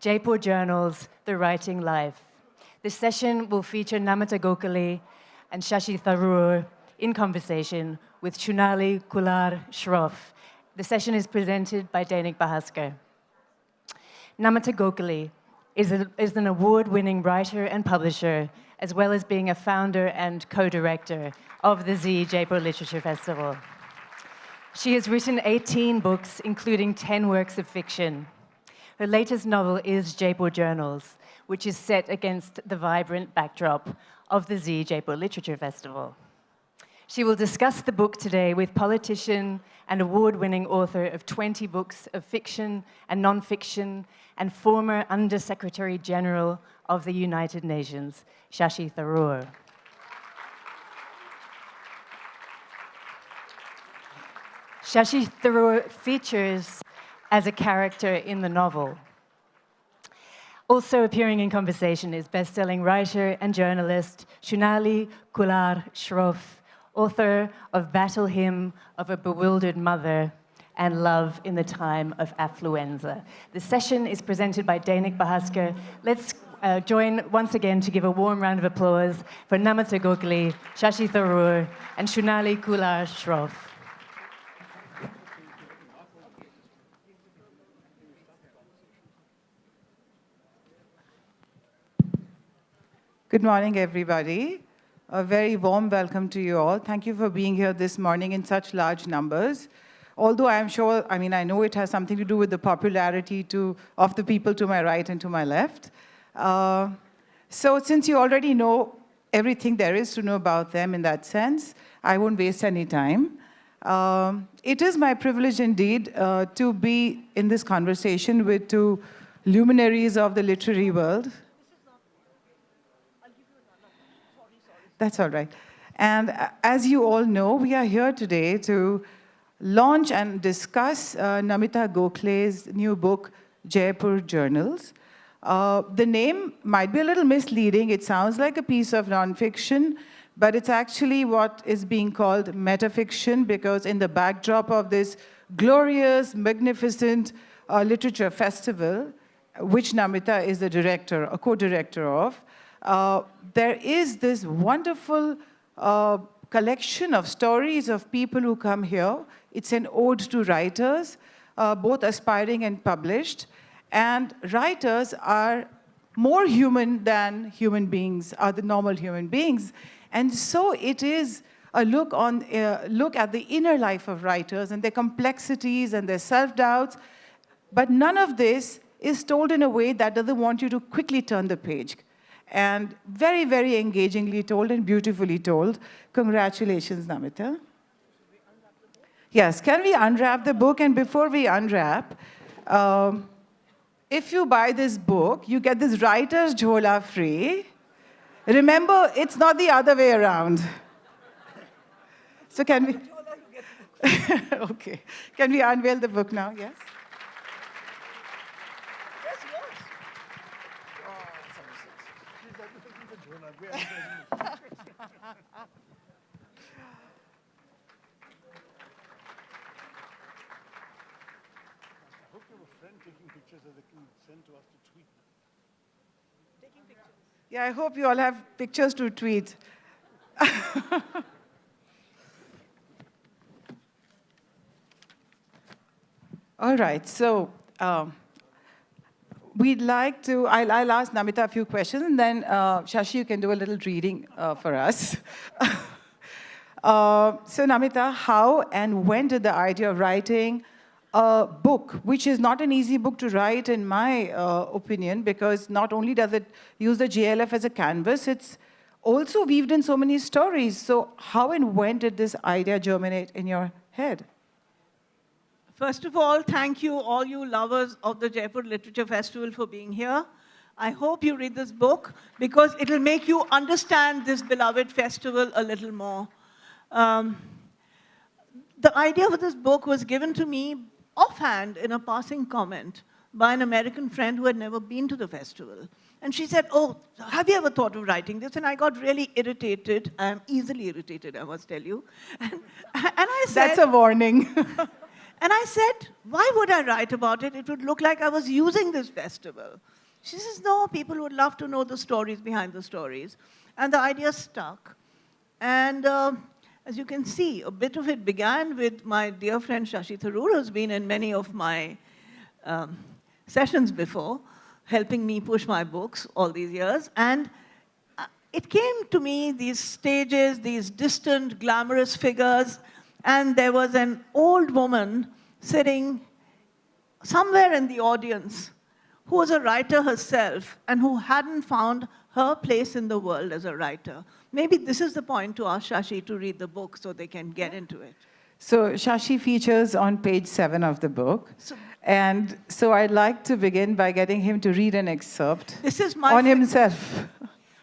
Jaipur Journals, The Writing Life. This session will feature Namita Gokhale and Shashi Tharoor in conversation with Shunali Khullar Shroff. The session is presented by Dainik Bahaskar. Namita Gokhale is an award-winning writer and publisher, as well as being a founder and co-director of the Jaipur Literature Festival. She has written 18 books, including 10 works of fiction. Her latest novel is Jaipur Journals, which is set against the vibrant backdrop of the Jaipur Literature Festival. She will discuss the book today with politician and award-winning author of 20 books of fiction and non-fiction and former Under-Secretary General of the United Nations, Shashi Tharoor. Shashi Tharoor features as a character in the novel. Also appearing in conversation is best-selling writer and journalist Shunali Khullar Shroff, author of Battle Hymn of a Bewildered Mother and Love in the Time of Affluenza. The session is presented by Dainik Bahaskar. Let's join once again to give a warm round of applause for Namita Gokhale, Shashi Tharoor, and Shunali Khullar Shroff. Good morning, everybody. A very warm welcome to you all. Thank you for being here this morning in such large numbers. Although I know it has something to do with the popularity of the people to my right and to my left. So since you already know everything there is to know about them in that sense, I won't waste any time. It is my privilege indeed to be in this conversation with two luminaries of the literary world. That's all right. And as you all know, we are here today to launch and discuss Namita Gokhale's new book, Jaipur Journals. The name might be a little misleading. It sounds like a piece of nonfiction, but it's actually what is being called metafiction, because in the backdrop of this glorious, magnificent literature festival, which Namita is the director, a co-director of, there is this wonderful collection of stories of people who come here. It's an ode to writers, both aspiring and published. And writers are more human than human beings, are the normal human beings. And so it is a look at the inner life of writers and their complexities and their self-doubts. But none of this is told in a way that doesn't want you to quickly turn the page. And very, very engagingly told and beautifully told. Congratulations, Namita. Yes, can we unwrap the book? And before we unwrap, if you buy this book, you get this writer's jhola free. Remember, it's not the other way around. So can we? Okay. Can we unveil the book now? Yes? Yeah, I hope you all have pictures to tweet. All right, so we'd like to, I'll ask Namita a few questions, and then Shashi, you can do a little reading for us. So Namita, how and when did the idea of writing a book, which is not an easy book to write in my opinion, because not only does it use the JLF as a canvas, it's also weaved in so many stories. So how and when did this idea germinate in your head? First of all, thank you, all you lovers of the Jaipur Literature Festival, for being here. I hope you read this book, because it'll make you understand this beloved festival a little more. The idea for this book was given to me offhand in a passing comment by an American friend who had never been to the festival. And she said, "Oh, have you ever thought of writing this?" And I got really irritated. I'm easily irritated, I must tell you. And I said... That's a warning. And I said, why would I write about it? It would look like I was using this festival. She says, no, people would love to know the stories behind the stories. And the idea stuck. And as you can see, a bit of it began with my dear friend Shashi Tharoor, who's been in many of my sessions before, helping me push my books all these years. And it came to me, these stages, these distant, glamorous figures, and there was an old woman sitting somewhere in the audience who was a writer herself and who hadn't found her place in the world as a writer. Maybe this is the point to ask Shashi to read the book so they can get into it. So Shashi features on page 7 of the book. And so I'd like to begin by getting him to read an excerpt This is on himself.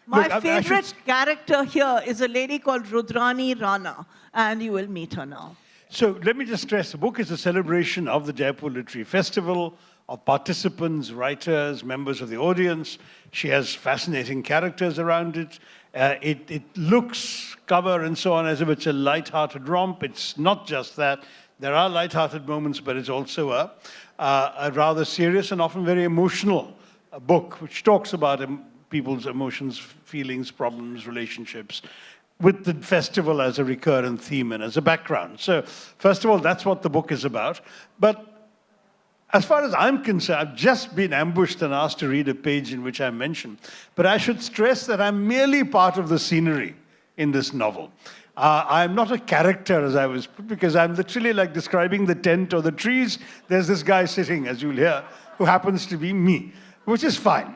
My favorite character here is a lady called Rudrani Rana, and you will meet her now. So let me just stress, the book is a celebration of the Jaipur Literary Festival, of participants, writers, members of the audience. She has fascinating characters around it. It looks, cover and so on, as if it's a light-hearted romp. It's not just that. There are light-hearted moments, but it's also a rather serious and often very emotional book, which talks about people's emotions, feelings, problems, relationships, with the festival as a recurrent theme and as a background. So, first of all, that's what the book is about. But as far as I'm concerned, I've just been ambushed and asked to read a page in which I mentioned. But I should stress that I'm merely part of the scenery in this novel. I'm not a character, as I was put, because I'm literally like describing the tent or the trees. There's this guy sitting, as you'll hear, who happens to be me, which is fine.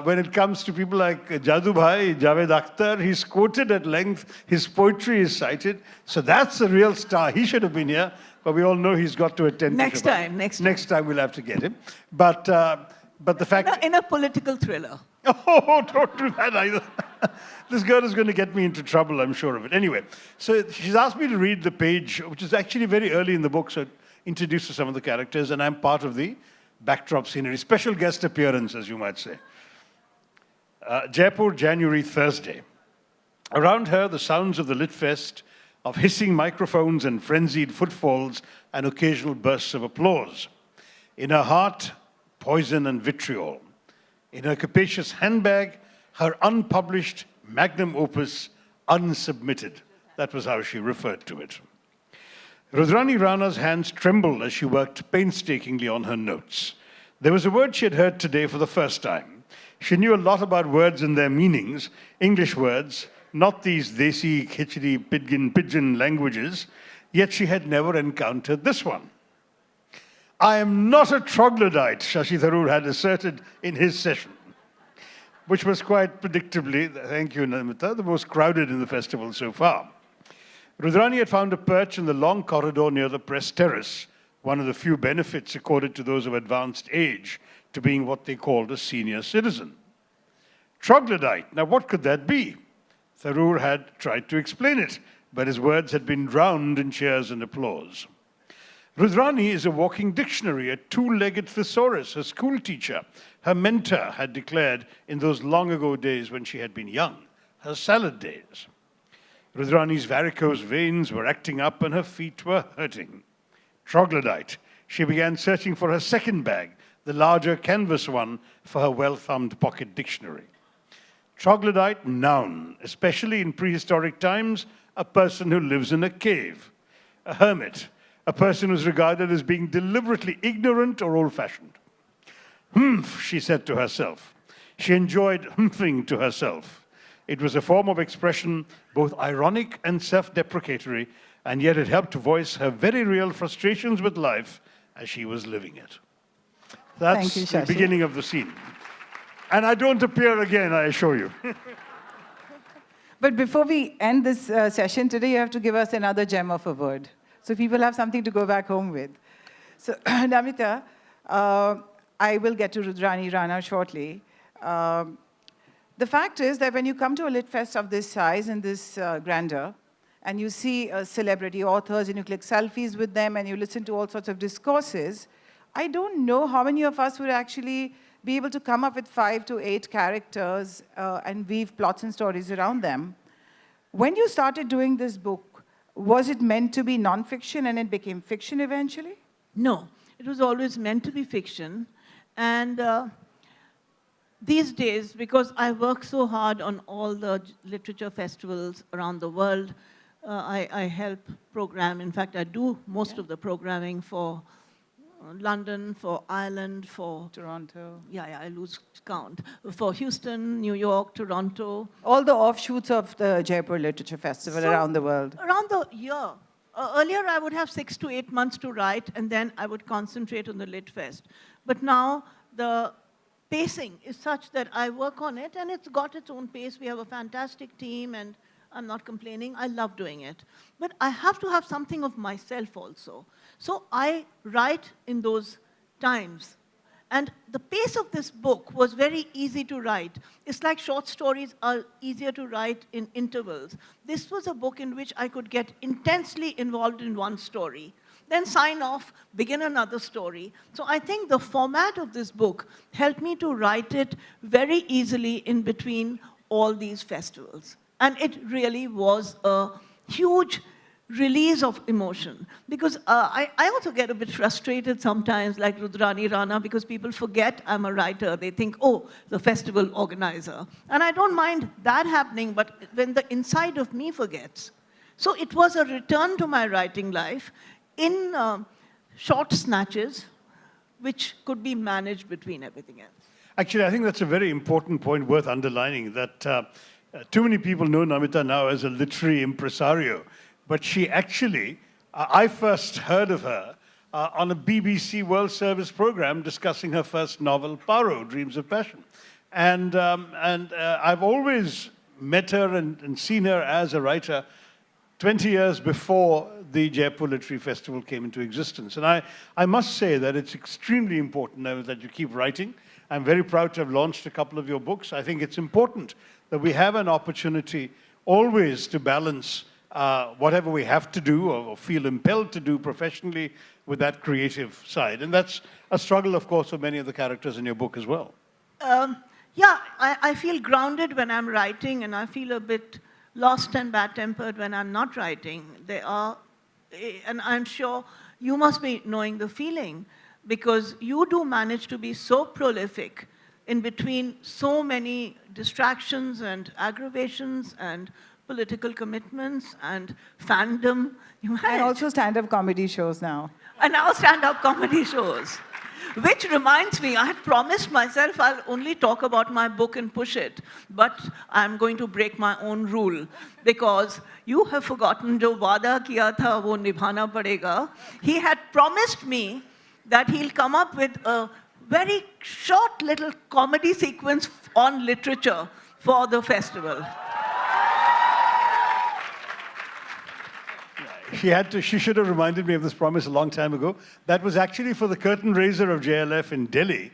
When it comes to people like Jadu Bhai, Javed Akhtar, he's quoted at length, his poetry is cited. So that's a real star. He should have been here, but we all know he's got to attend. Next time. Next time we'll have to get him. But the fact... In a political thriller. Oh, don't do that either. This girl is going to get me into trouble, I'm sure of it. Anyway, so she's asked me to read the page, which is actually very early in the book, so it introduces some of the characters, and I'm part of the backdrop scenery. Special guest appearance, as you might say. Jaipur, January, Thursday. Around her, the sounds of the Lit Fest, of hissing microphones and frenzied footfalls and occasional bursts of applause. In her heart, poison and vitriol. In her capacious handbag, her unpublished magnum opus, Unsubmitted. That was how she referred to it. Rudrani Rana's hands trembled as she worked painstakingly on her notes. There was a word she had heard today for the first time. She knew a lot about words and their meanings, English words, not these desi, khichdi, pidgin languages, yet she had never encountered this one. I am not a troglodyte, Shashi Tharoor had asserted in his session, which was quite predictably, thank you, Namita, the most crowded in the festival so far. Rudrani had found a perch in the long corridor near the press terrace, one of the few benefits accorded to those of advanced age to being what they called a senior citizen. Troglodyte, now what could that be? Tharoor had tried to explain it, but his words had been drowned in cheers and applause. Rudrani is a walking dictionary, a two-legged thesaurus, her school teacher, her mentor had declared in those long ago days when she had been young, her salad days. Rudrani's varicose veins were acting up and her feet were hurting. Troglodyte, she began searching for her second bag, the larger canvas one, for her well-thumbed pocket dictionary. Troglodyte, noun, especially in prehistoric times, a person who lives in a cave, a hermit, a person who's regarded as being deliberately ignorant or old-fashioned. Humph, she said to herself. She enjoyed humphing to herself. It was a form of expression both ironic and self-deprecatory, and yet it helped to voice her very real frustrations with life as she was living it. That's the beginning of the scene. And I don't appear again, I assure you. But before we end this session today, you have to give us another gem of a word, so people have something to go back home with. So, Namita, I will get to Rudrani Rana shortly. The fact is that when you come to a Lit Fest of this size and this grandeur, and you see celebrity authors, and you click selfies with them, and you listen to all sorts of discourses, I don't know how many of us would actually be able to come up with 5 to 8 characters and weave plots and stories around them. When you started doing this book, was it meant to be nonfiction and it became fiction eventually? No, it was always meant to be fiction. And these days, because I work so hard on all the literature festivals around the world, I help program. In fact, I do most of the programming for London, for Ireland, for Toronto. Yeah, I lose count. For Houston, New York, Toronto. All the offshoots of the Jaipur Literature Festival around the world. Around the year. Earlier, I would have 6 to 8 months to write, and then I would concentrate on the Lit Fest. But now, the pacing is such that I work on it, and it's got its own pace. We have a fantastic team, and I'm not complaining. I love doing it. But I have to have something of myself also. So I write in those times. And the pace of this book was very easy to write. It's like short stories are easier to write in intervals. This was a book in which I could get intensely involved in one story, then sign off, begin another story. So I think the format of this book helped me to write it very easily in between all these festivals. And it really was a huge release of emotion. Because I also get a bit frustrated sometimes, like Rudrani Rana, because people forget I'm a writer. They think, oh, the festival organizer. And I don't mind that happening, but when the inside of me forgets. So it was a return to my writing life in short snatches, which could be managed between everything else. Actually, I think that's a very important point worth underlining, that too many people know Namita now as a literary impresario. But she actually, I first heard of her on a BBC World Service program discussing her first novel, Paro, Dreams of Passion. And I've always met her and seen her as a writer 20 years before the Jaipur Literary Festival came into existence. And I must say that it's extremely important now that you keep writing. I'm very proud to have launched a couple of your books. I think it's important that we have an opportunity always to balance whatever we have to do or feel impelled to do professionally with that creative side. And that's a struggle, of course, of many of the characters in your book as well. Yeah, I feel grounded when I'm writing, and I feel a bit lost and bad-tempered when I'm not writing. And I'm sure you must be knowing the feeling, because you do manage to be so prolific in between so many distractions and aggravations and political commitments and fandom. And also stand-up comedy shows now. And now stand-up comedy shows. Which reminds me, I had promised myself I'll only talk about my book and push it. But I'm going to break my own rule. Because you have forgotten, jo wada kiya tha, wo nibhana padega. He had promised me that he'll come up with a very short little comedy sequence on literature for the festival. She should have reminded me of this promise a long time ago. That was actually for the curtain raiser of JLF in Delhi,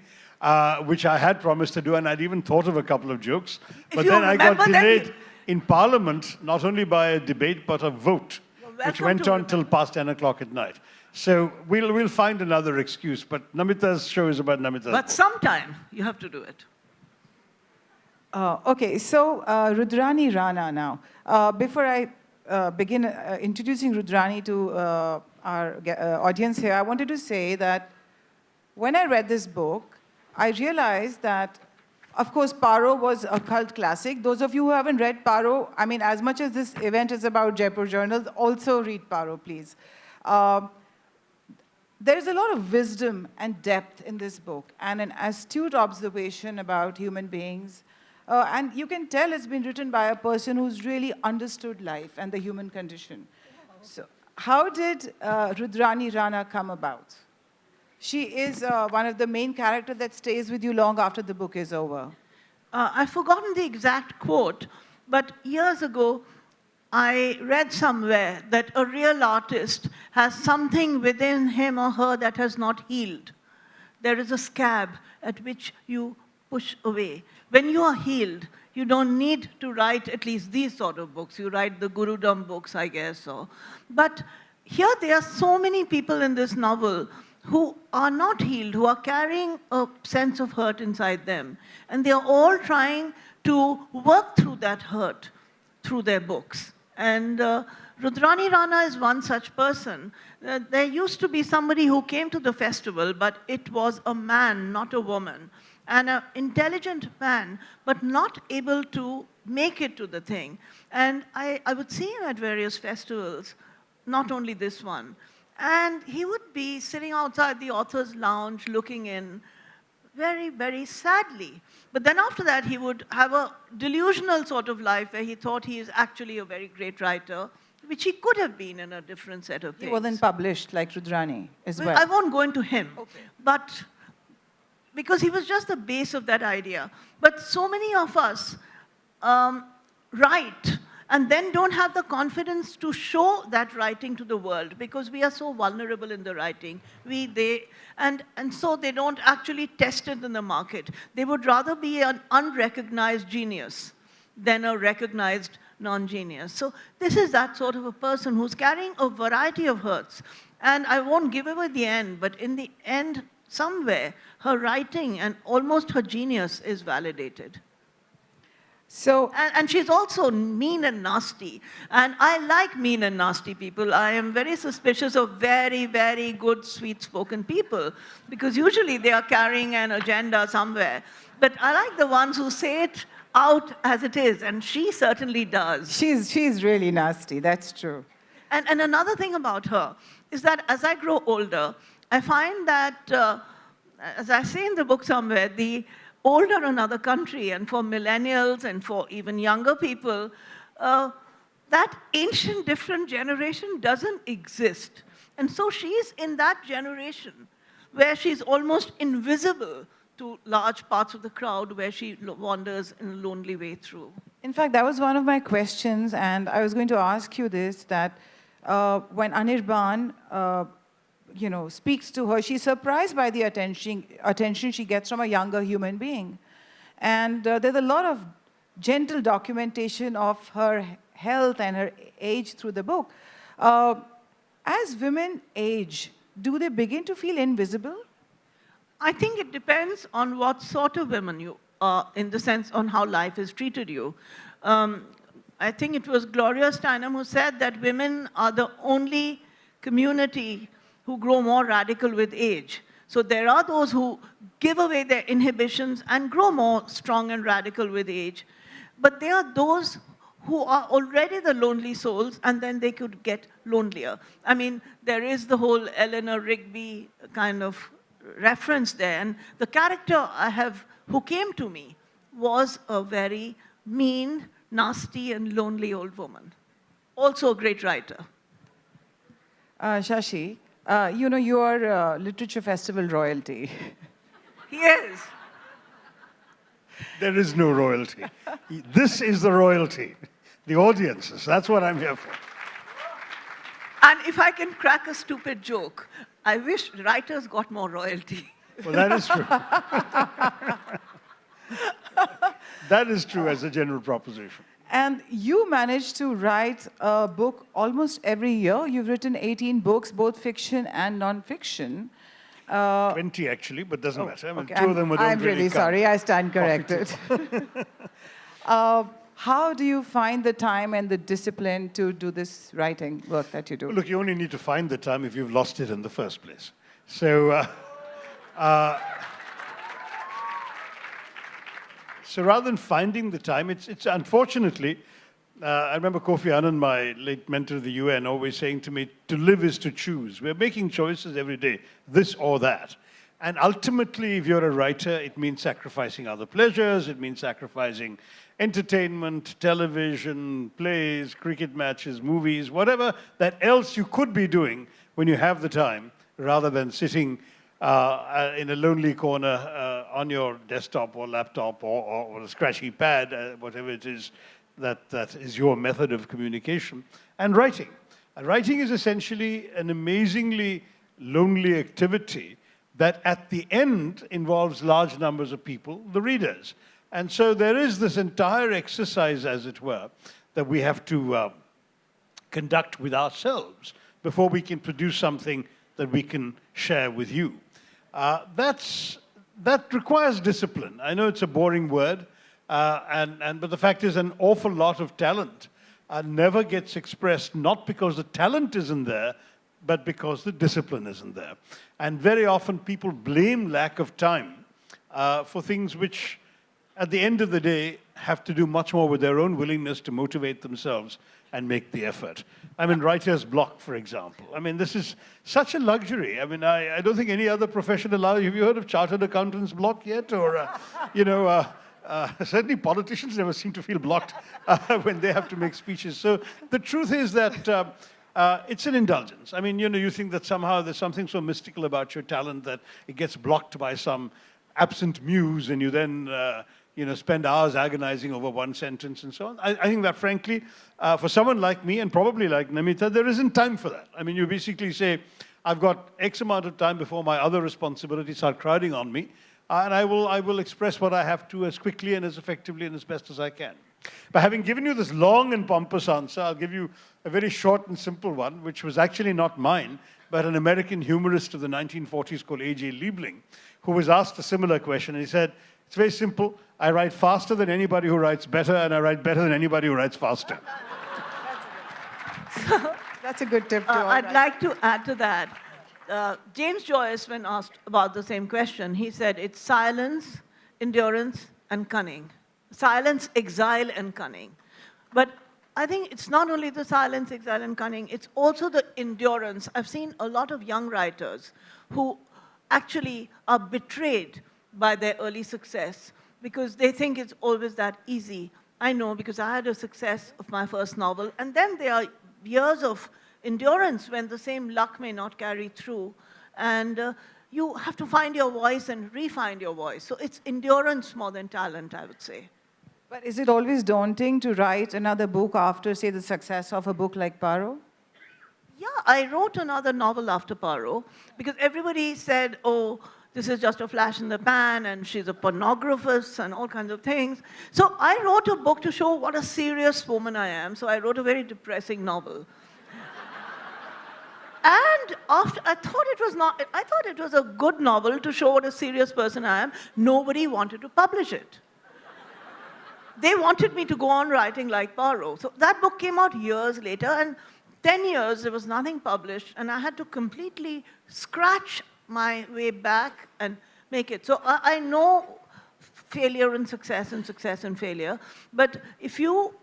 which I had promised to do, and I'd even thought of a couple of jokes. But then I got delayed in Parliament, not only by a debate, but a vote, which went on till past 10 o'clock at night. So we'll find another excuse, but Namita's show is about Namita's But book. sometime you have to do it. Okay, so Rudrani Rana now. Before I begin introducing Rudrani to our audience here, I wanted to say that when I read this book, I realized that, of course, Paro was a cult classic. Those of you who haven't read Paro, I mean, as much as this event is about Jaipur Journals, also read Paro, please. There's a lot of wisdom and depth in this book, and an astute observation about human beings. And you can tell it's been written by a person who's really understood life and the human condition. So how did Rudrani Rana come about? She is one of the main characters that stays with you long after the book is over. I've forgotten the exact quote, but years ago, I read somewhere that a real artist has something within him or her that has not healed. There is a scab at which you push away. When you are healed, you don't need to write at least these sort of books. You write the Gurudam books, I guess. But here there are so many people in this novel who are not healed, who are carrying a sense of hurt inside them. And they are all trying to work through that hurt through their books. And Rudrani Rana is one such person. There used to be somebody who came to the festival, but it was a man, not a woman, and an intelligent man, but not able to make it to the thing. And I would see him at various festivals, not only this one. And he would be sitting outside the author's lounge looking in very, very sadly. But then after that, he would have a delusional sort of life where he thought he is actually a very great writer, which he could have been in a different set of things. He wasn't published like Rudrani as well. I won't go into him, but because he was just the base of that idea. But so many of us write and then don't have the confidence to show that writing to the world because we are so vulnerable in the writing. And so they don't actually test it in the market. They would rather be an unrecognized genius than a recognized non-genius. So this is that sort of a person who's carrying a variety of hurts. And I won't give away the end, but in the end, somewhere, her writing and almost her genius is validated. So, and she's also mean and nasty. And I like mean and nasty people. I am very suspicious of very, very good, sweet-spoken people, because usually they are carrying an agenda somewhere. But I like the ones who say it out as it is, and she certainly does. she's really nasty, that's true. And another thing about her is that as I grow older, I find that, as I say in the book somewhere, the older another country, and for millennials and for even younger people, that ancient different generation doesn't exist. And so she's in that generation where she's almost invisible to large parts of the crowd where she wanders in a lonely way through. In fact, that was one of my questions, and I was going to ask you this, that when Anirban speaks to her, she's surprised by the attention she gets from a younger human being. And there's a lot of gentle documentation of her health and her age through the book. As women age, do they begin to feel invisible? I think it depends on what sort of women you are, in the sense on how life has treated you. I think it was Gloria Steinem who said that women are the only community who grow more radical with age. So there are those who give away their inhibitions and grow more strong and radical with age. But there are those who are already the lonely souls, and then they could get lonelier. I mean, there is the whole Eleanor Rigby kind of reference there. And the character who came to me was a very mean, nasty, and lonely old woman. Also a great writer. Shashi, you are Literature Festival royalty. He is. There is no royalty. This is the royalty. The audiences. That's what I'm here for. And if I can crack a stupid joke, I wish writers got more royalty. Well, that is true. That is true as a general proposition. And you managed to write a book almost every year. You've written 18 books, both fiction and non-fiction. 20 actually, but doesn't matter. I mean, Okay, two of them don't I'm really really count. sorry, I stand corrected. How do you find the time and the discipline to do this writing work that you do? Look, you only need to find the time if you've lost it in the first place. So, so rather than finding the time, it's unfortunately, I remember Kofi Annan, my late mentor of the UN, always saying to me, to live is to choose. We're making choices every day, this or that. And ultimately, if you're a writer, it means sacrificing other pleasures, it means sacrificing entertainment, television, plays, cricket matches, movies, whatever that else you could be doing when you have the time, rather than sitting in a lonely corner on your desktop or laptop or a scratchy pad, whatever it is that is your method of communication, and writing. And writing is essentially an amazingly lonely activity that at the end involves large numbers of people, the readers. And so there is this entire exercise, as it were, that we have to conduct with ourselves before we can produce something that we can share with you. That requires discipline. I know it's a boring word, but the fact is an awful lot of talent never gets expressed, not because the talent isn't there, but because the discipline isn't there. And very often people blame lack of time for things which, at the end of the day, have to do much more with their own willingness to motivate themselves and make the effort. I mean, writer's block, for example. I mean, this is such a luxury. I mean, I don't think any other profession allows. Have you heard of chartered accountant's block yet? Or, certainly politicians never seem to feel blocked when they have to make speeches. So the truth is that it's an indulgence. I mean, you think that somehow there's something so mystical about your talent that it gets blocked by some absent muse, and you then spend hours agonizing over one sentence and so on. I think that, frankly, for someone like me, and probably like Namita, there isn't time for that. I mean, you basically say, I've got X amount of time before my other responsibilities start crowding on me, and I will express what I have to as quickly and as effectively and as best as I can. But having given you this long and pompous answer, I'll give you a very short and simple one, which was actually not mine, but an American humorist of the 1940s called A.J. Liebling, who was asked a similar question. And he said, it's very simple. I write faster than anybody who writes better, and I write better than anybody who writes faster. That's a good tip, too. I'd like to add to that. James Joyce, when asked about the same question, he said it's silence, endurance, and cunning. Silence, exile, and cunning. But I think it's not only the silence, exile, and cunning, it's also the endurance. I've seen a lot of young writers who actually are betrayed by their early success because they think it's always that easy. I know, because I had a success of my first novel, and then there are years of endurance when the same luck may not carry through, and you have to find your voice and re-find your voice. So it's endurance more than talent, I would say. But is it always daunting to write another book after, say, the success of a book like Paro? Yeah, I wrote another novel after Paro because everybody said, oh, this is just a flash in the pan, and she's a pornographist and all kinds of things. So I wrote a book to show what a serious woman I am. So I wrote a very depressing novel. And after, I thought it was a good novel to show what a serious person I am. Nobody wanted to publish it. They wanted me to go on writing like Paro. So that book came out years later, and 10 years, there was nothing published, and I had to completely scratch my way back and make it. So I know failure and success and failure, but if you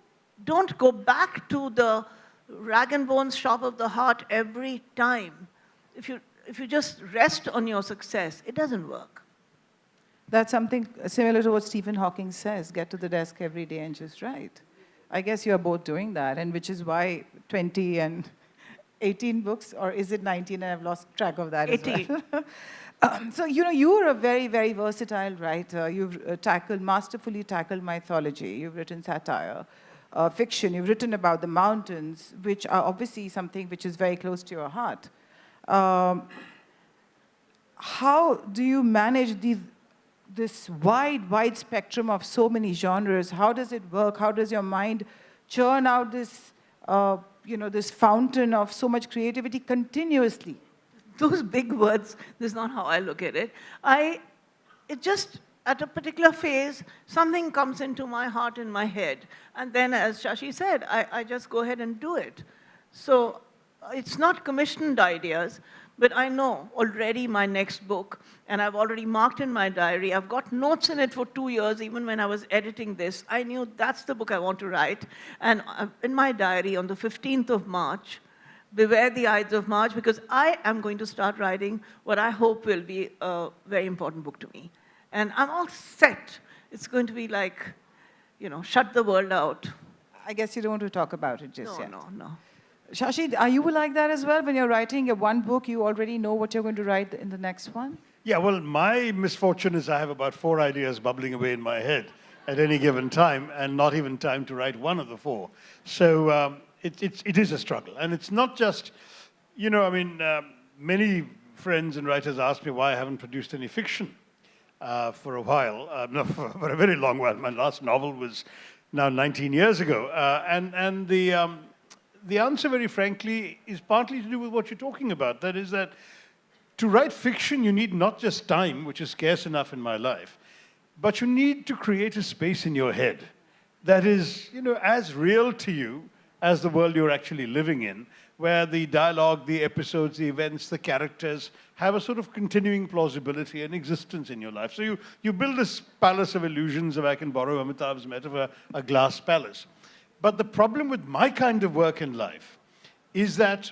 don't go back to the rag and bones shop of the heart every time, if you just rest on your success, it doesn't work. That's something similar to what Stephen Hawking says, get to the desk every day and just write. I guess you're both doing that, and which is why 20 and 18 books, or is it 19? And I've lost track of that 18. as well. So, you're a very, very versatile writer. You've masterfully tackled mythology. You've written satire, fiction. You've written about the mountains, which are obviously something which is very close to your heart. How do you manage this wide spectrum of so many genres? How does it work? How does your mind churn out this, this fountain of so much creativity continuously? Those big words, this is not how I look at it. It just, at a particular phase, something comes into my heart and my head. And then, as Shashi said, I just go ahead and do it. So it's not commissioned ideas, but I know already my next book, and I've already marked in my diary. I've got notes in it for 2 years. Even when I was editing this, I knew that's the book I want to write. And in my diary, on the 15th of March, beware the Ides of March, because I am going to start writing what I hope will be a very important book to me. And I'm all set. It's going to be like, shut the world out. I guess you don't want to talk about it just yet. No. Shashi, are you like that as well? When you're writing one book, you already know what you're going to write in the next one? Yeah, well, my misfortune is I have about 4 ideas bubbling away in my head at any given time, and not even time to write one of the 4. So it is a struggle. And it's not just, many friends and writers ask me why I haven't produced any fiction for a while, no, for a very long while. My last novel was now 19 years ago. And the answer, very frankly, is partly to do with what you're talking about. That is that to write fiction, you need not just time, which is scarce enough in my life, but you need to create a space in your head that is, as real to you as the world you're actually living in, where the dialogue, the episodes, the events, the characters have a sort of continuing plausibility and existence in your life. So you build this palace of illusions, if I can borrow Amitabh's metaphor, a glass palace. But the problem with my kind of work in life is that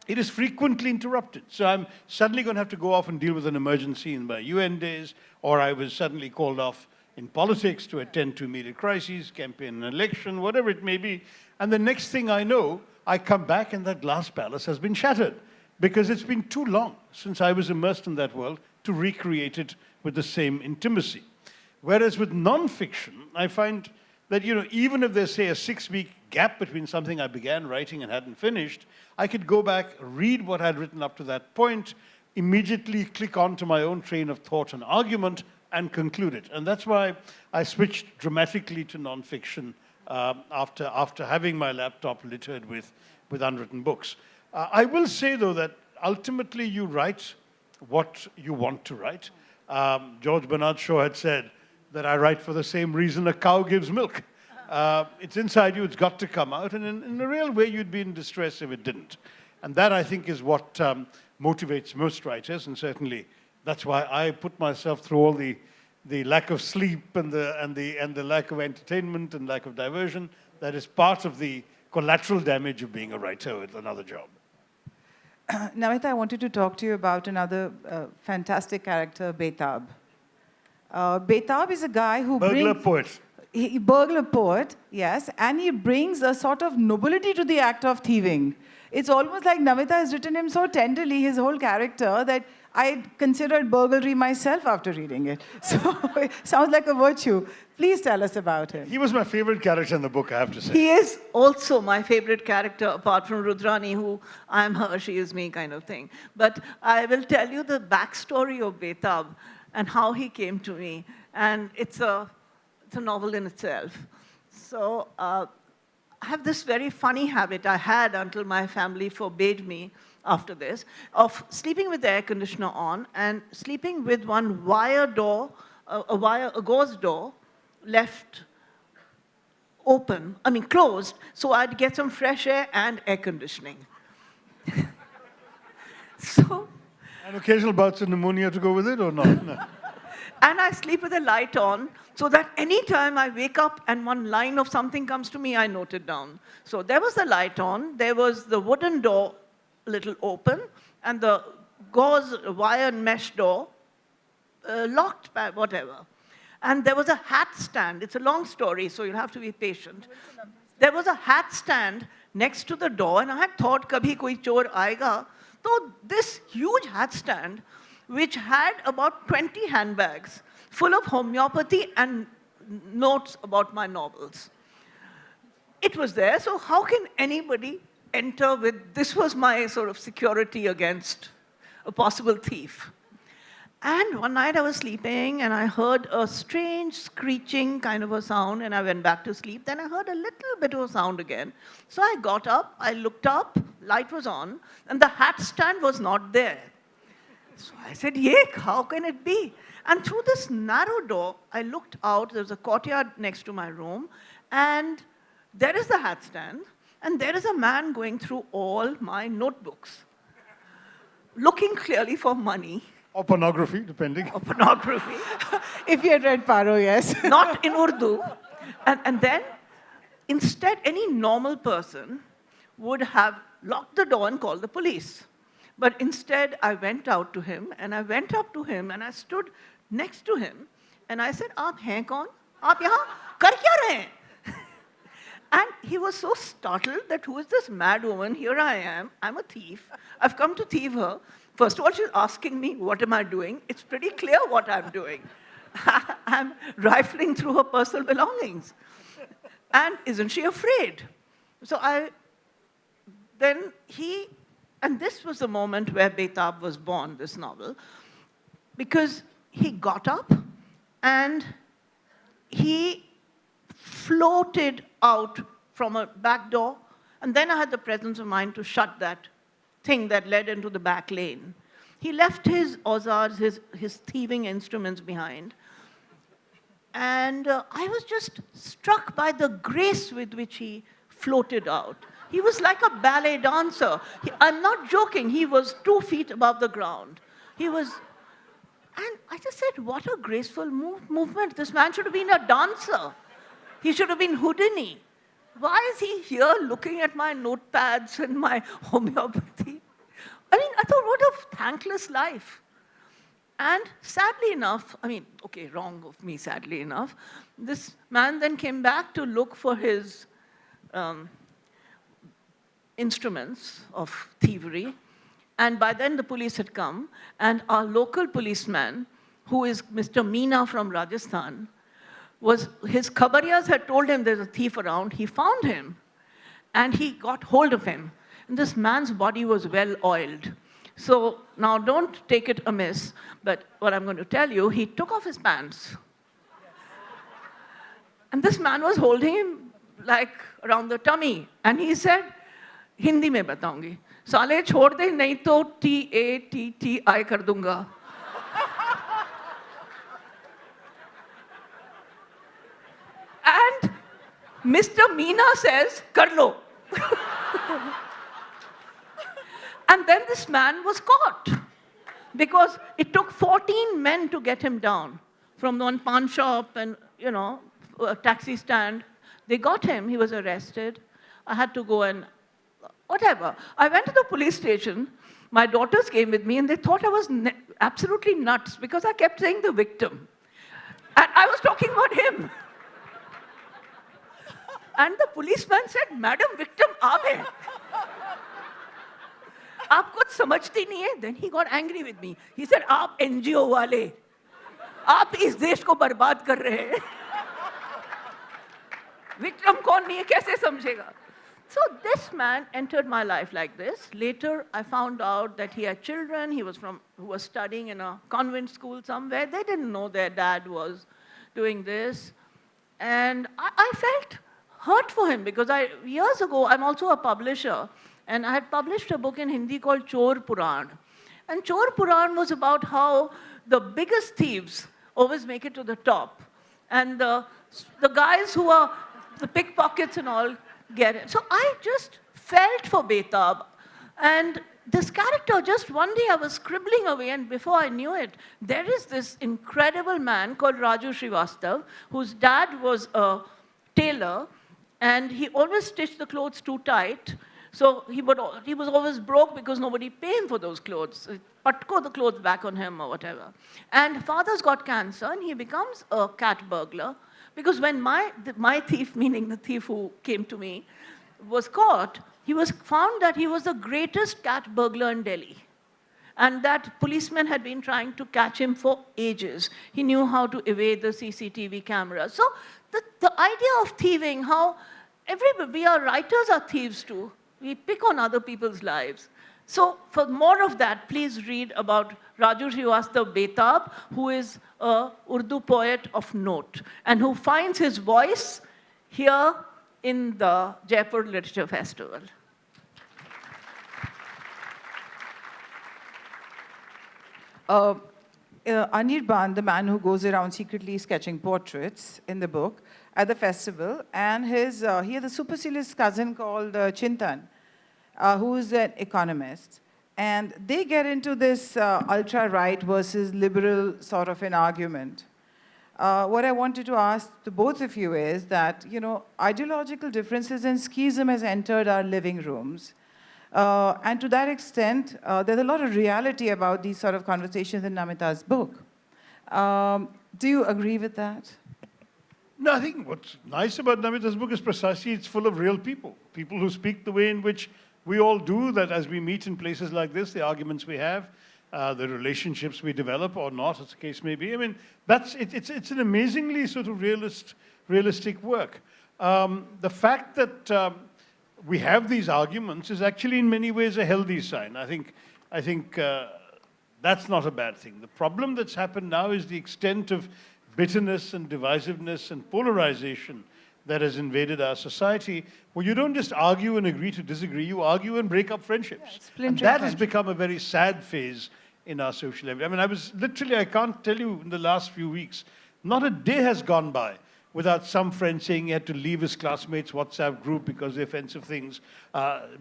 it is frequently interrupted. So I'm suddenly going to have to go off and deal with an emergency in my UN days, or I was suddenly called off in politics to attend to immediate crises, campaign an election, whatever it may be. And the next thing I know, I come back and that glass palace has been shattered because it's been too long since I was immersed in that world to recreate it with the same intimacy. Whereas with nonfiction, I find that, even if there's, say, a 6-week gap between something I began writing and hadn't finished, I could go back, read what I'd written up to that point, immediately click onto my own train of thought and argument, and conclude it. And that's why I switched dramatically to nonfiction after having my laptop littered with unwritten books. I will say, though, that ultimately you write what you want to write. George Bernard Shaw had said that I write for the same reason a cow gives milk. It's inside you, it's got to come out, and in a real way you'd be in distress if it didn't. And that, I think, is what motivates most writers, and certainly that's why I put myself through all the lack of sleep and the lack of entertainment and lack of diversion. That is part of the collateral damage of being a writer with another job. Namita, I wanted to talk to you about another fantastic character, Betab. Betab is a guy who Burglar poet. Burglar poet, yes, and he brings a sort of nobility to the act of thieving. It's almost like Namita has written him so tenderly, his whole character, that I considered burglary myself after reading it. So it sounds like a virtue. Please tell us about him. He was my favorite character in the book, I have to say. He is also my favorite character, apart from Rudrani, who I'm her, she is me kind of thing. But I will tell you the backstory of Betab and how he came to me. And it's a novel in itself. So I have this very funny habit I had until my family forbade me after this, of sleeping with the air conditioner on and sleeping with one wire door, a gauze door, left closed, so I'd get some fresh air and air conditioning. So, And occasional bouts of pneumonia to go with it, or not? No. And I sleep with the light on, so that any time I wake up and one line of something comes to me, I note it down. So there was the light on, there was the wooden door little open, and the gauze wire mesh door locked by whatever. And there was a hat stand. It's a long story, so you'll have to be patient. There was a hat stand next to the door, and I had thought, kabhi koi chor aayega. So this huge hat stand, which had about 20 handbags full of homeopathy and notes about my novels. It was there, so how can anybody enter with, this was my sort of security against a possible thief. And one night I was sleeping and I heard a strange screeching kind of a sound, and I went back to sleep. Then I heard a little bit of a sound again. So I got up, I looked up, light was on, and the hat stand was not there. So I said, Yek, how can it be? And through this narrow door, I looked out. There was a courtyard next to my room, and there is the hat stand, and there is a man going through all my notebooks, looking clearly for money. Or pornography, depending. Or pornography. If you had read Paro, yes. Not in Urdu. And then, instead, any normal person would have locked the door and called the police. But instead, I went out to him, and I went up to him, and I stood next to him, and I said, "Aap hain kaun? Aap yahan kar kya rahe hain?" And he was so startled that, who is this mad woman? Here I am. I'm a thief. I've come to thieve her. First of all, she's asking me, what am I doing? It's pretty clear what I'm doing. I'm rifling through her personal belongings. And isn't she afraid? So and this was the moment where Betab was born, this novel, because he got up and he floated out from a back door, and then I had the presence of mind to shut that thing that led into the back lane. He left his auzars, his thieving instruments behind, and I was just struck by the grace with which he floated out. He was like a ballet dancer. I'm not joking, he was 2 feet above the ground. He was, and I just said, what a graceful movement. This man should have been a dancer. He should have been Houdini. Why is he here looking at my notepads and my homeopathy? I mean, I thought, what a thankless life. And sadly enough, I mean, okay, wrong of me, sadly enough, this man then came back to look for his instruments of thievery. And by then the police had come, and our local policeman, who is Mr. Meena from Rajasthan, his khabariyas had told him there's a thief around. He found him, and he got hold of him. And this man's body was well oiled. So now don't take it amiss, but what I'm going to tell you, he took off his pants. And this man was holding him like around the tummy. And he said, Hindi mein bataungi. Saale chhod de, nahi to TATTI kar dunga. And Mr. Meena says, kar lo. And then this man was caught because it took 14 men to get him down from one pawn shop and, a taxi stand. They got him, he was arrested. I had to go and whatever. I went to the police station. My daughters came with me and they thought I was absolutely nuts because I kept saying the victim. And I was talking about him. And the policeman said, Madam, victim aap hai. आप कुछ समझती नहीं है? Then he got angry with me. He said, आप NGO वाले, आप इस देश को बर्बाद कर रहे हैं. Victim कौन नहीं है? कैसे समझेगा? So this man entered my life like this. Later, I found out that he had children. He was who was studying in a convent school somewhere. They didn't know their dad was doing this. And I felt hurt for him because years ago, I'm also a publisher. And I had published a book in Hindi called Chor Puran. And Chor Puran was about how the biggest thieves always make it to the top. And the guys who are the pickpockets and all get it. So I just felt for Betab. And this character, just one day I was scribbling away, and before I knew it, there is this incredible man called Raju Srivastav, whose dad was a tailor, and he always stitched the clothes too tight. So he was always broke because nobody paid him for those clothes. Patko the clothes back on him or whatever. And father's got cancer and he becomes a cat burglar because when my thief, meaning the thief who came to me, was caught, he was found that he was the greatest cat burglar in Delhi. And that policeman had been trying to catch him for ages. He knew how to evade the CCTV cameras. So the idea of thieving, how we are writers are thieves too. We pick on other people's lives. So for more of that, please read about Raju Srivastav Betab, who is a Urdu poet of note and who finds his voice here in the Jaipur Literature Festival. Anirban, the man who goes around secretly sketching portraits in the book at the festival, and he has a supercilious cousin called Chintan, who is an economist. And they get into this ultra-right versus liberal sort of an argument. What I wanted to ask to both of you is that, ideological differences and schism has entered our living rooms. And to that extent, there's a lot of reality about these sort of conversations in Namita's book. Do you agree with that? No, I think what's nice about Namita's book is precisely it's full of real people who speak the way in which we all do, that as we meet in places like this, the arguments we have, the relationships we develop or not, as the case may be. I mean, it's an amazingly sort of realistic work. The fact that we have these arguments is actually in many ways a healthy sign. I think that's not a bad thing. The problem that's happened now is the extent of bitterness and divisiveness and polarization that has invaded our society, where you don't just argue and agree to disagree, you argue and break up friendships. And that has become a very sad phase in our social life. I mean, I can't tell you in the last few weeks, not a day has gone by without some friend saying he had to leave his classmates' WhatsApp group because the offensive things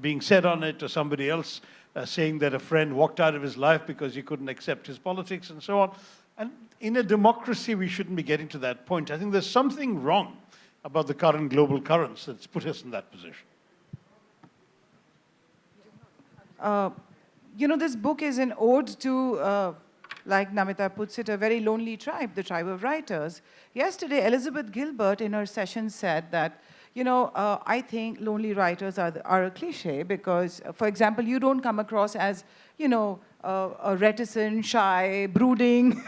being said on it, or somebody else saying that a friend walked out of his life because he couldn't accept his politics and so on. And in a democracy, we shouldn't be getting to that point. I think there's something wrong about the current global currents that's put us in that position. You know, this book is an ode to, like Namita puts it, a very lonely tribe, the tribe of writers. Yesterday, Elizabeth Gilbert in her session said that, you know, I think lonely writers are a cliche because, for example, you don't come across as, you know, a reticent, shy, brooding.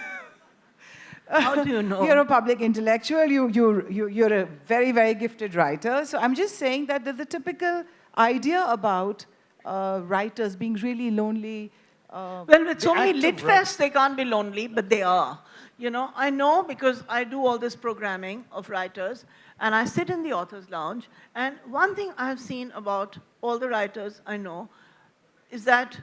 How do you know? You're a public intellectual. You're a very, very gifted writer. So I'm just saying that the typical idea about writers being really lonely. Well, with so many lit fests, they can't be lonely, but they are. You know, I know because I do all this programming of writers, and I sit in the author's lounge, and one thing I've seen about all the writers I know is that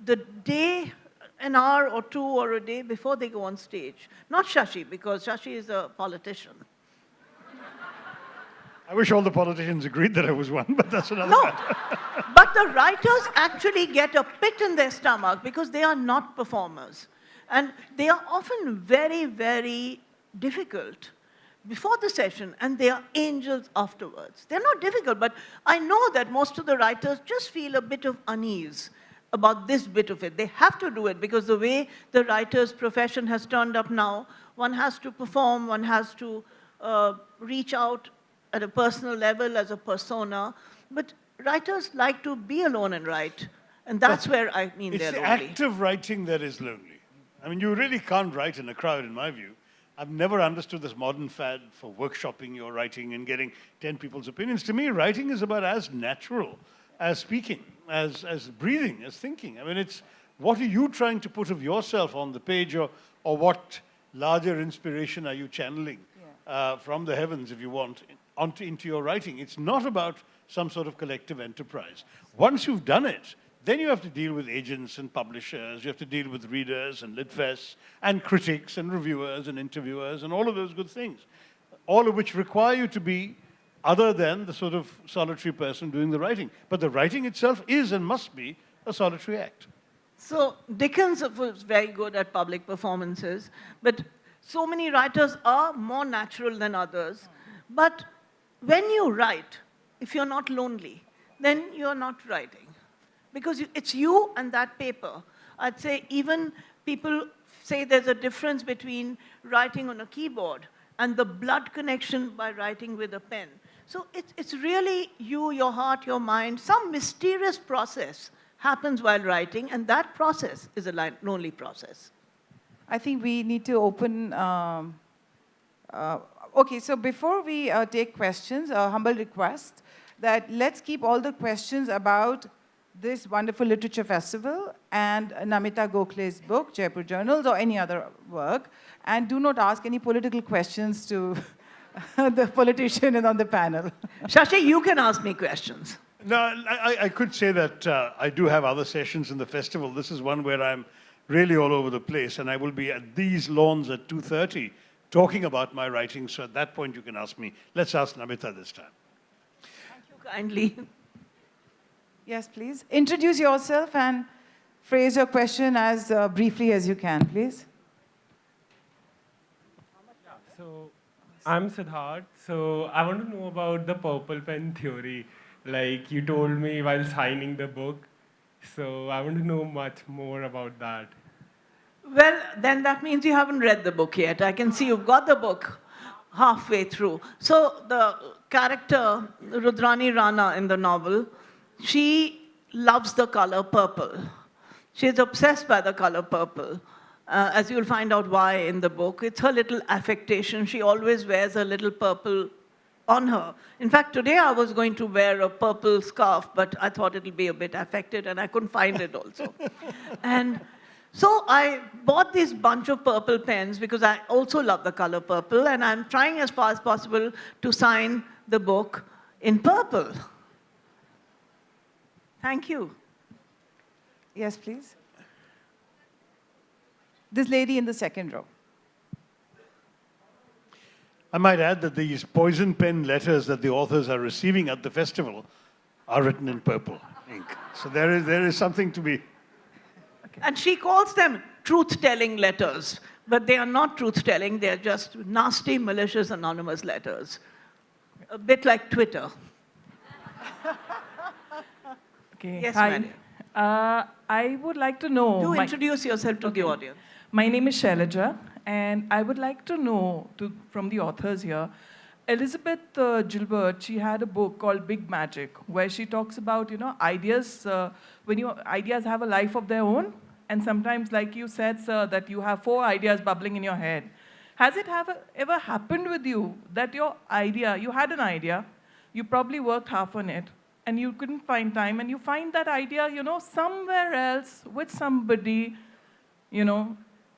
the day, an hour or two or a day before they go on stage, not Shashi, because Shashi is a politician. I wish all the politicians agreed that I was one, but that's another No, matter. but the writers actually get a pit in their stomach because they are not performers. And they are often very, very difficult before the session, and they are angels afterwards. They're not difficult, but I know that most of the writers just feel a bit of unease about this bit of it. They have to do it because the way the writer's profession has turned up now, one has to perform, one has to reach out at a personal level as a persona. But writers like to be alone and write. And that's where I mean they're lonely. It's the act of writing that is lonely. I mean, you really can't write in a crowd, in my view. I've never understood this modern fad for workshopping your writing and getting 10 people's opinions. To me, writing is about as natural as speaking, as breathing, as thinking. I mean, it's what are you trying to put of yourself on the page, or what larger inspiration are you channeling from the heavens, if you want, into your writing. It's not about some sort of collective enterprise. Once you've done it, then you have to deal with agents and publishers, you have to deal with readers and litfests and critics and reviewers and interviewers and all of those good things, all of which require you to be other than the sort of solitary person doing the writing. But the writing itself is and must be a solitary act. So Dickens was very good at public performances, but so many writers are more natural than others. But when you write, if you're not lonely, then you're not writing. Because it's you and that paper. I'd say even people say there's a difference between writing on a keyboard and the blood connection by writing with a pen. So it's really you, your heart, your mind. Some mysterious process happens while writing, and that process is a lonely process. I think we need to open. Okay, so before we take questions, a humble request that let's keep all the questions about this wonderful literature festival and Namita Gokhale's book, Jaipur Journals, or any other work, and do not ask any political questions to the politician and on the panel. Shashi, you can ask me questions. No, I could say that I do have other sessions in the festival. This is one where I'm really all over the place, and I will be at these lawns at 2:30 talking about my writing, so at that point you can ask me. Let's ask Namita this time. Thank you kindly. Yes, please. Introduce yourself and phrase your question as briefly as you can, please. So, I'm Siddharth. So, I want to know about the purple pen theory. Like you told me while signing the book. So, I want to know much more about that. Well, then that means you haven't read the book yet. I can see you've got the book halfway through. So, the character, Rudrani Rana in the novel, she loves the color purple. She's obsessed by the color purple. As you'll find out why in the book. It's her little affectation. She always wears a little purple on her. In fact, today I was going to wear a purple scarf, but I thought it'll be a bit affected, and I couldn't find it also. And so I bought this bunch of purple pens because I also love the color purple, and I'm trying as far as possible to sign the book in purple. Thank you. Yes, please. This lady in the second row. I might add that these poison pen letters that the authors are receiving at the festival are written in purple ink. So there is something to be. And she calls them truth-telling letters, but they are not truth-telling, they're just nasty, malicious, anonymous letters. A bit like Twitter. Okay. Yes, Hi. Mariam. I would like to know. Do introduce yourself to the audience. My name is Shailaja, and I would like to know from the authors here. Elizabeth Gilbert, she had a book called Big Magic, where she talks about, ideas, when your ideas have a life of their own, and sometimes, like you said, sir, that you have 4 ideas bubbling in your head. Has it ever happened with you that you had an idea, you probably worked half on it, and you couldn't find time, and you find that idea, somewhere else with somebody,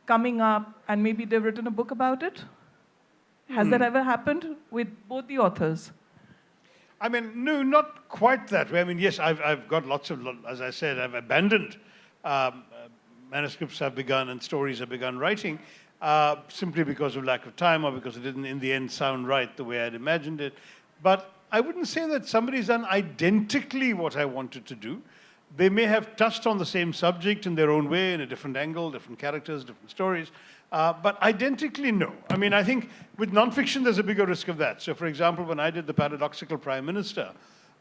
coming up, and maybe they've written a book about it? Has that ever happened with both the authors? I mean, no, not quite that way. I mean, yes, I've got lots of, as I said, I've abandoned manuscripts I've begun and stories I've begun writing simply because of lack of time or because it didn't, in the end, sound right the way I'd imagined it. But I wouldn't say that somebody's done identically what I wanted to do. They may have touched on the same subject in their own way, in a different angle, different characters, different stories. But identically, no. I mean, I think with nonfiction, there's a bigger risk of that. So, for example, when I did The Paradoxical Prime Minister,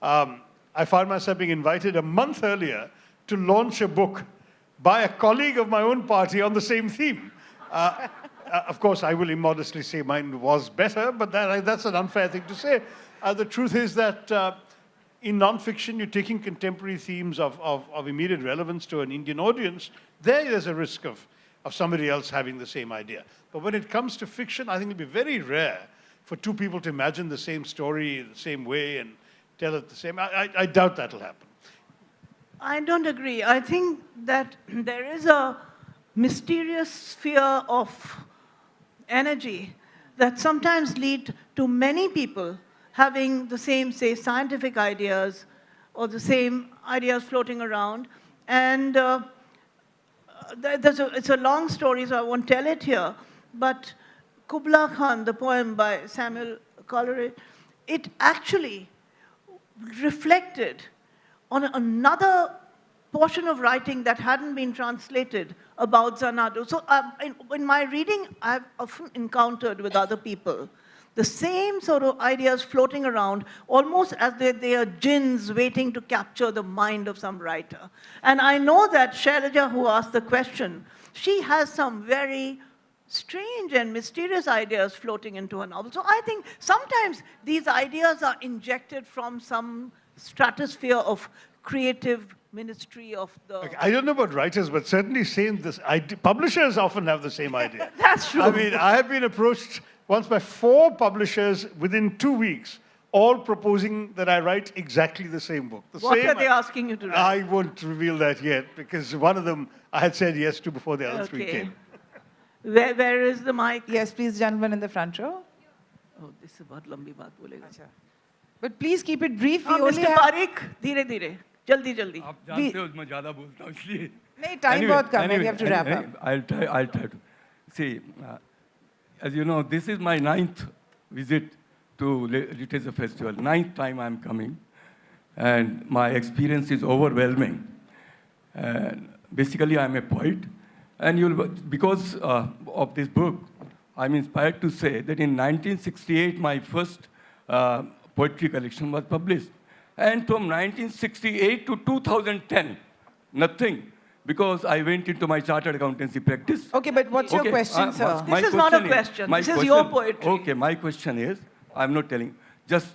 I found myself being invited a month earlier to launch a book by a colleague of my own party on the same theme. Of course, I will immodestly say mine was better, but that's an unfair thing to say. The truth is that in nonfiction, you're taking contemporary themes of immediate relevance to an Indian audience. There's a risk of somebody else having the same idea. But when it comes to fiction, I think it'll be very rare for 2 people to imagine the same story the same way and tell it the same. I doubt that'll happen. I don't agree. I think that there is a mysterious sphere of energy that sometimes lead to many people having the same, say, scientific ideas or the same ideas floating around. And it's a long story, so I won't tell it here. But Kubla Khan, the poem by Samuel Coleridge, it actually reflected on another portion of writing that hadn't been translated about Xanadu. So in my reading, I've often encountered with other people the same sort of ideas floating around, almost as they are jinns waiting to capture the mind of some writer. And I know that Shailaja, who asked the question, she has some very strange and mysterious ideas floating into her novel. So I think sometimes these ideas are injected from some stratosphere of creative ministry of the... Okay, I don't know about writers, but certainly publishers often have the same idea. That's true. I mean, I have been approached once by 4 publishers within 2 weeks, all proposing that I write exactly the same book. What are they asking you to write? I won't reveal that yet, because one of them I had said yes to before the other 3 came. Where is the mic? Yes, please, gentlemen in the front row. Oh, this is बहुत लंबी बात बोलेगा. But please keep it brief. We Mr. only have... Parikh, धीरे धीरे, जल्दी जल्दी. आप जानते हो मैं ज़्यादा बोलता हूँ इसलिए. नहीं, time बहुत कम है. We have to wrap up. I'll try to. See, as you know, this is my 9th visit to Literature Festival. 9th time I'm coming, and my experience is overwhelming. And basically, I'm a poet, and because of this book, I'm inspired to say that in 1968, my first poetry collection was published. And from 1968 to 2010, nothing, because I went into my chartered accountancy practice. Okay, but what's your question, sir? This is not a question. This is your poetry. Okay, my question is, I'm not telling, just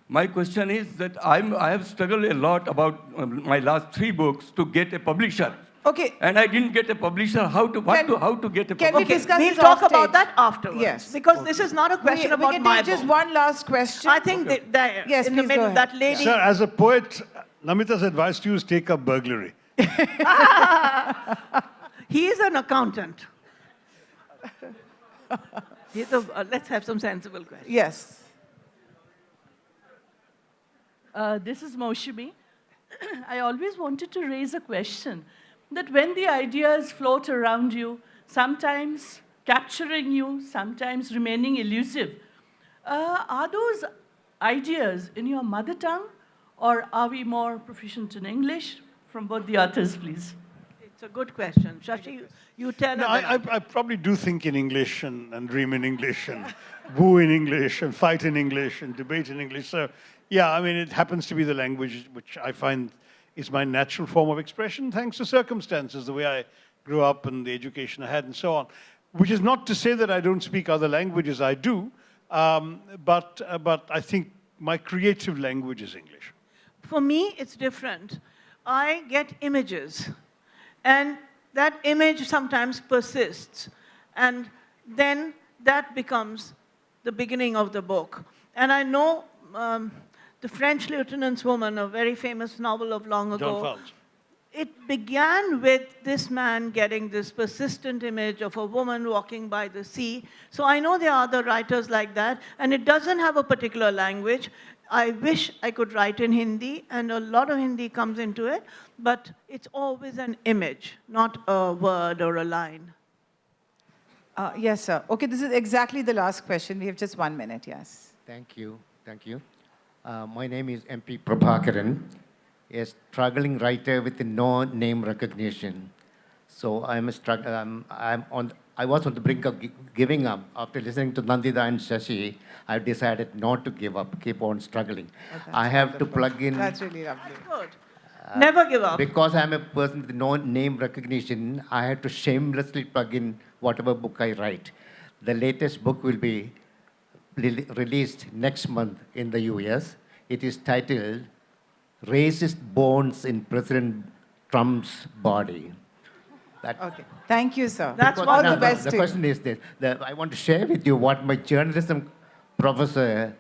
my question is that I have struggled a lot about my last 3 books to get a publisher. Okay. And I didn't get a publisher. How to get a publisher? Can we discuss We'll this talk off about stage? that afterwards. Yes. Because this is not a question we about can my take just book. one last question. I think that Yes, in the please go middle, ahead. that lady... Sir, as a poet, Namita's advice to you is take up burglary. He is an accountant. Let's have some sensible questions. Yes. This is Moshimi. I always wanted to raise a question that when the ideas float around you, sometimes capturing you, sometimes remaining elusive, Are those ideas in your mother tongue, or are we more proficient in English? From both the authors, please. It's a good question. Shashi, you tell No, us. I probably do think in English and dream in English and woo in English and fight in English and debate in English. So, yeah, I mean, it happens to be the language which I find is my natural form of expression, thanks to circumstances, the way I grew up and the education I had and so on. Which is not to say that I don't speak other languages, I do, but I think my creative language is English. For me, it's different. I get images, and that image sometimes persists, and then that becomes the beginning of the book. And I know the French Lieutenant's Woman, a very famous novel of long ago. John Fowles. It began with this man getting this persistent image of a woman walking by the sea. So I know there are other writers like that, and it doesn't have a particular language. I wish I could write in Hindi, and a lot of Hindi comes into it, but it's always an image, not a word or a line. Yes, sir. Okay, this is exactly the last question. We have just 1 minute, yes. Thank you. Thank you. My name is MP Prabhakaran, a struggling writer with no name recognition. So I was on the brink of giving up. After listening to Nandita and Shashi, I've decided not to give up, keep on struggling. I have to plug in. That's really lovely. That's good. Never give up. Because I'm a person with no name recognition, I have to shamelessly plug in whatever book I write. The latest book will be released next month in the US. It is titled Racist Bones in President Trump's Body. Okay. Thank you, sir. That's all what the best The to you. question is this. I want to share with you what my journalism professor,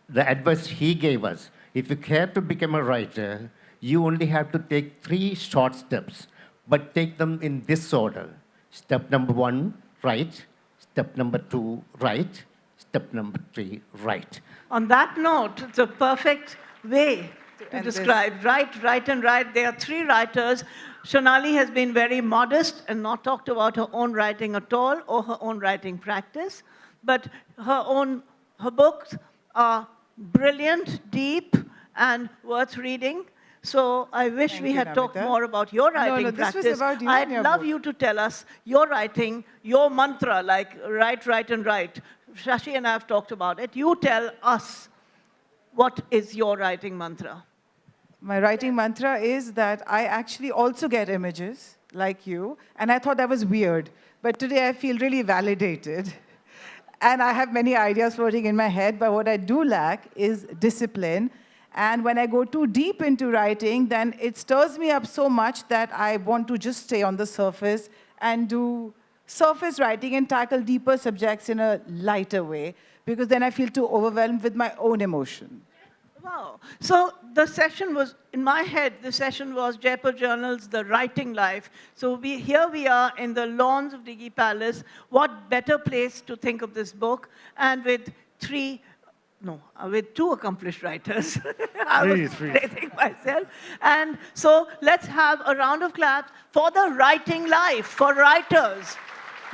the advice he gave us. If you care to become a writer, you only have to take 3 short steps, but take them in this order. Step number 1, write. Step number 2, write. Step number 3, write. On that note, it's a perfect way to end describe. Write, and write. There are 3 writers. Shunali has been very modest and not talked about her own writing at all or her own writing practice. But her books are brilliant, deep, and worth reading. So I wish Thank we you, had talked Namita. more about your writing no, this was practice. about you and I'd your love book. you to tell us your writing, your mantra, like write, and write. Shashi and I have talked about it. You tell us, what is your writing mantra? My writing mantra is that I actually also get images, like you, and I thought that was weird. But today I feel really validated. And I have many ideas floating in my head, but what I do lack is discipline. And when I go too deep into writing, then it stirs me up so much that I want to just stay on the surface and do surface writing and tackle deeper subjects in a lighter way, because then I feel too overwhelmed with my own emotion. Wow. So the session was, in my head, the session was Jaipur Journals, The Writing Life. So here we are in the lawns of Diggy Palace. What better place to think of this book? And with 2 accomplished writers. I was praising myself. And so let's have a round of claps for The Writing Life, for writers,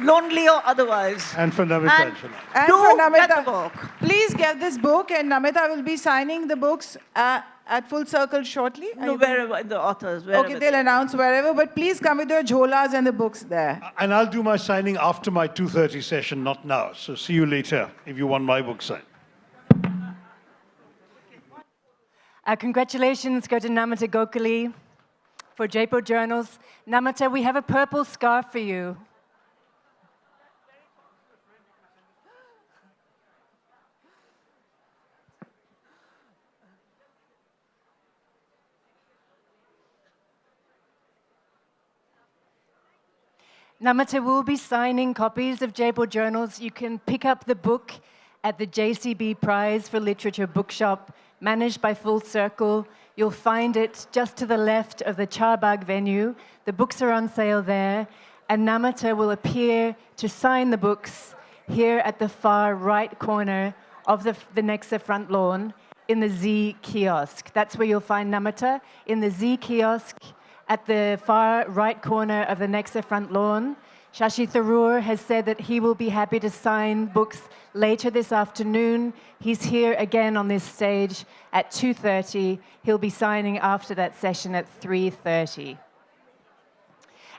lonely or otherwise. And for Namita and Shunali. And Do for get Namita, the book. please get this book, and Namita will be signing the books at Full Circle shortly. Are No, you- wherever, the authors, wherever. Okay, they'll announce wherever, but please come with your jholas and the books there. And I'll do my signing after my 2:30 session, not now. So see you later if you want my book signed. Congratulations go to Namita Gokhale for Jaipur Journals. Namita, we have a purple scarf for you. Namita will be signing copies of Jaipur Journals. You can pick up the book at the JCB Prize for Literature bookshop, managed by Full Circle. You'll find it just to the left of the Charbagh venue. The books are on sale there. And Namita will appear to sign the books here at the far right corner of the Nexa front lawn in the Z kiosk. That's where you'll find Namita, in the Z kiosk at the far right corner of the Nexa front lawn. Shashi Tharoor has said that he will be happy to sign books later this afternoon. He's here again on this stage at 2:30. He'll be signing after that session at 3:30.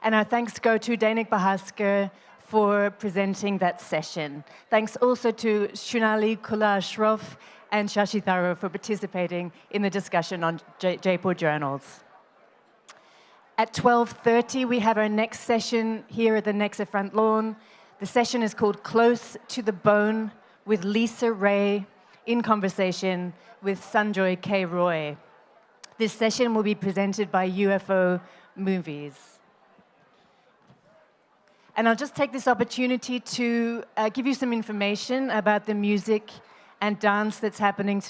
And our thanks go to Dainik Bahaskar for presenting that session. Thanks also to Shunali Khullar Shroff and Shashi Tharoor for participating in the discussion on Jaipur Journals. At 12:30, we have our next session here at the Nexa front lawn. The session is called Close to the Bone with Lisa Ray in conversation with Sanjoy K. Roy. This session will be presented by UFO Movies. And I'll just take this opportunity to give you some information about the music and dance that's happening